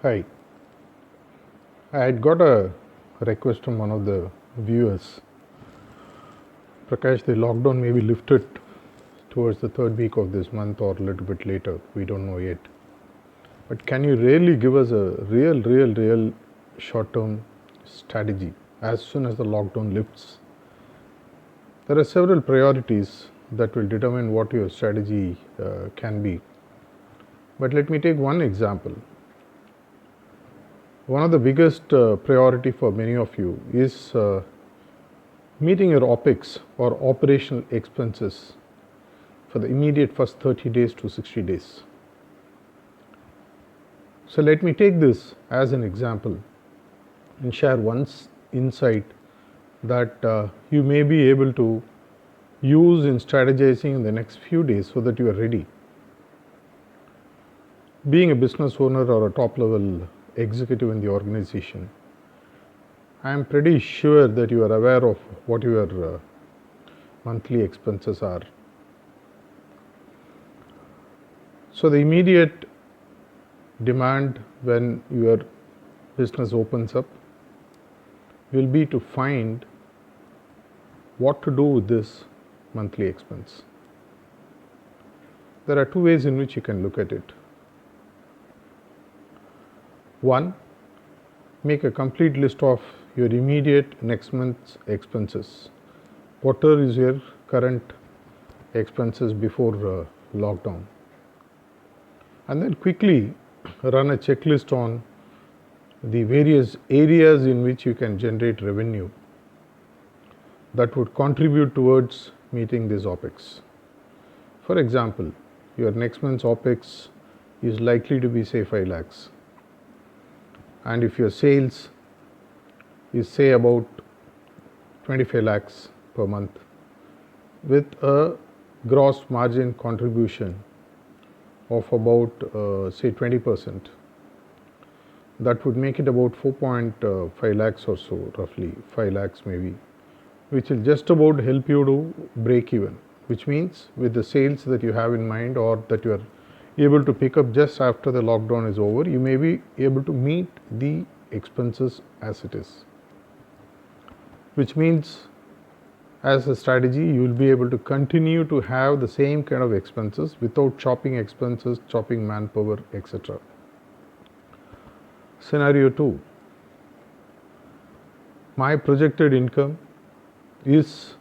Hi, I had got a request from one of the viewers. Prakash, the lockdown may be lifted towards the third week of this month or a little bit later. We don't know yet. But can you really give us a real short term strategy as soon as the lockdown lifts? There are several priorities that will determine what your strategy can be. But let me take one example. One of the biggest priority for many of you is meeting your Opex or operational expenses for the immediate first 30 days to 60 days. So let me take this as an example and share one insight that you may be able to use in strategizing in the next few days so that you are ready. Being a business owner or a top level executive in the organization, I am pretty sure that you are aware of what your monthly expenses are. So the immediate demand when your business opens up will be to find what to do with this monthly expense. There are two ways in which you can look at it. One, make a complete list of your immediate next month's expenses. Whatever is your current expenses before lockdown. And then quickly run a checklist on the various areas in which you can generate revenue that would contribute towards meeting this Opex. For example, your next month's Opex is likely to be say 5 lakhs. And if your sales is say about 25 lakhs per month with a gross margin contribution of about say 20%, that would make it about 4.5 lakhs or so, roughly 5 lakhs maybe, which will just about help you to break even, which means with the sales that you have in mind or that you are able to pick up just after the lockdown is over, you may be able to meet the expenses as it is, which means as a strategy you will be able to continue to have the same kind of expenses without chopping expenses, chopping manpower, etc. Scenario 2, my projected income is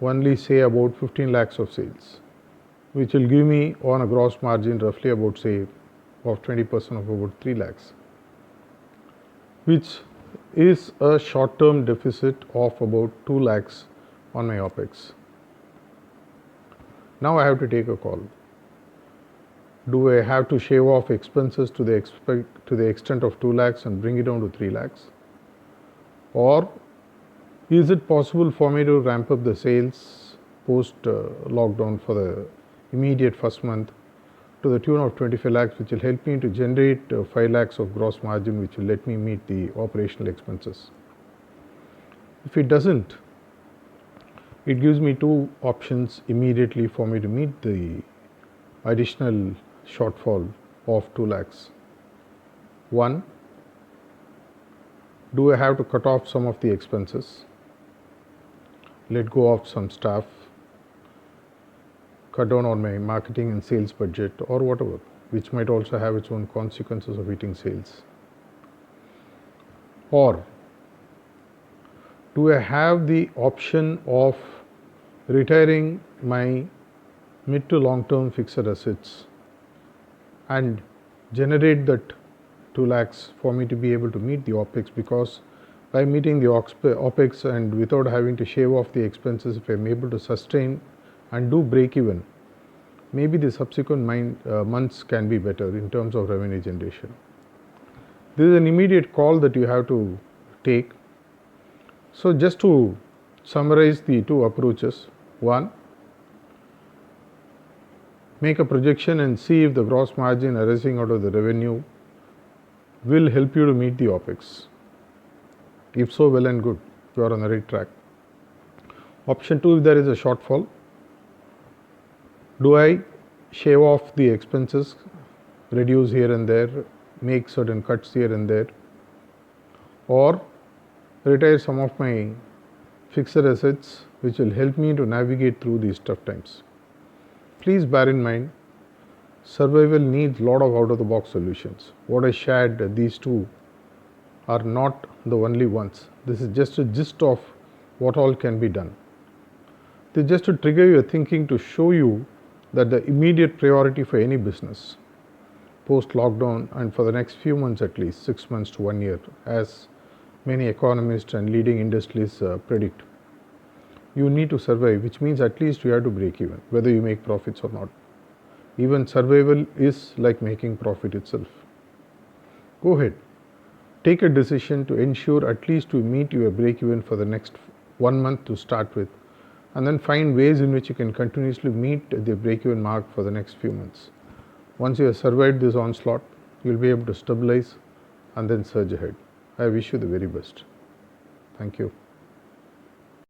only say about 15 lakhs of sales, which will give me on a gross margin roughly about say of 20% of about 3 lakhs, which is a short term deficit of about 2 lakhs on my Opex. Now I have to take a call. Do I have to shave off expenses to the extent of 2 lakhs and bring it down to 3 lakhs? Or is it possible for me to ramp up the sales post lockdown for the immediate first month to the tune of 25 lakhs, which will help me to generate 5 lakhs of gross margin, which will let me meet the operational expenses? If it doesn't, it gives me two options immediately for me to meet the additional shortfall of 2 lakhs. One, do I have to cut off some of the expenses, let go of some staff, cut down on my marketing and sales budget or whatever, which might also have its own consequences of hitting sales? Or do I have the option of retiring my mid to long term fixed assets and generate that 2 lakhs for me to be able to meet the Opex? Because by meeting the Opex and without having to shave off the expenses, if I am able to sustain and do break even, maybe the subsequent months can be better in terms of revenue generation. This is an immediate call that you have to take. So just to summarize the two approaches: one, make a projection and see if the gross margin arising out of the revenue will help you to meet the Opex. If so, well and good, you are on the right track. Option 2, if there is a shortfall, do I shave off the expenses, reduce here and there, make certain cuts here and there, or retire some of my fixed assets which will help me to navigate through these tough times. Please bear in mind, survival needs a lot of out of the box solutions. What I shared, these two are not the only ones. This is just a gist of what all can be done. This is just to trigger your thinking, to show you that the immediate priority for any business post lockdown and for the next few months, at least 6 months to 1 year, as many economists and leading industries predict, you need to survive, which means at least you have to break even, whether you make profits or not. Even survival is like making profit itself. Go ahead, take a decision to ensure at least you meet your break even for the next 1 month to start with, and then find ways in which you can continuously meet the break even mark for the next few months. Once you have survived this onslaught, you will be able to stabilize and then surge ahead. I wish you the very best. Thank you.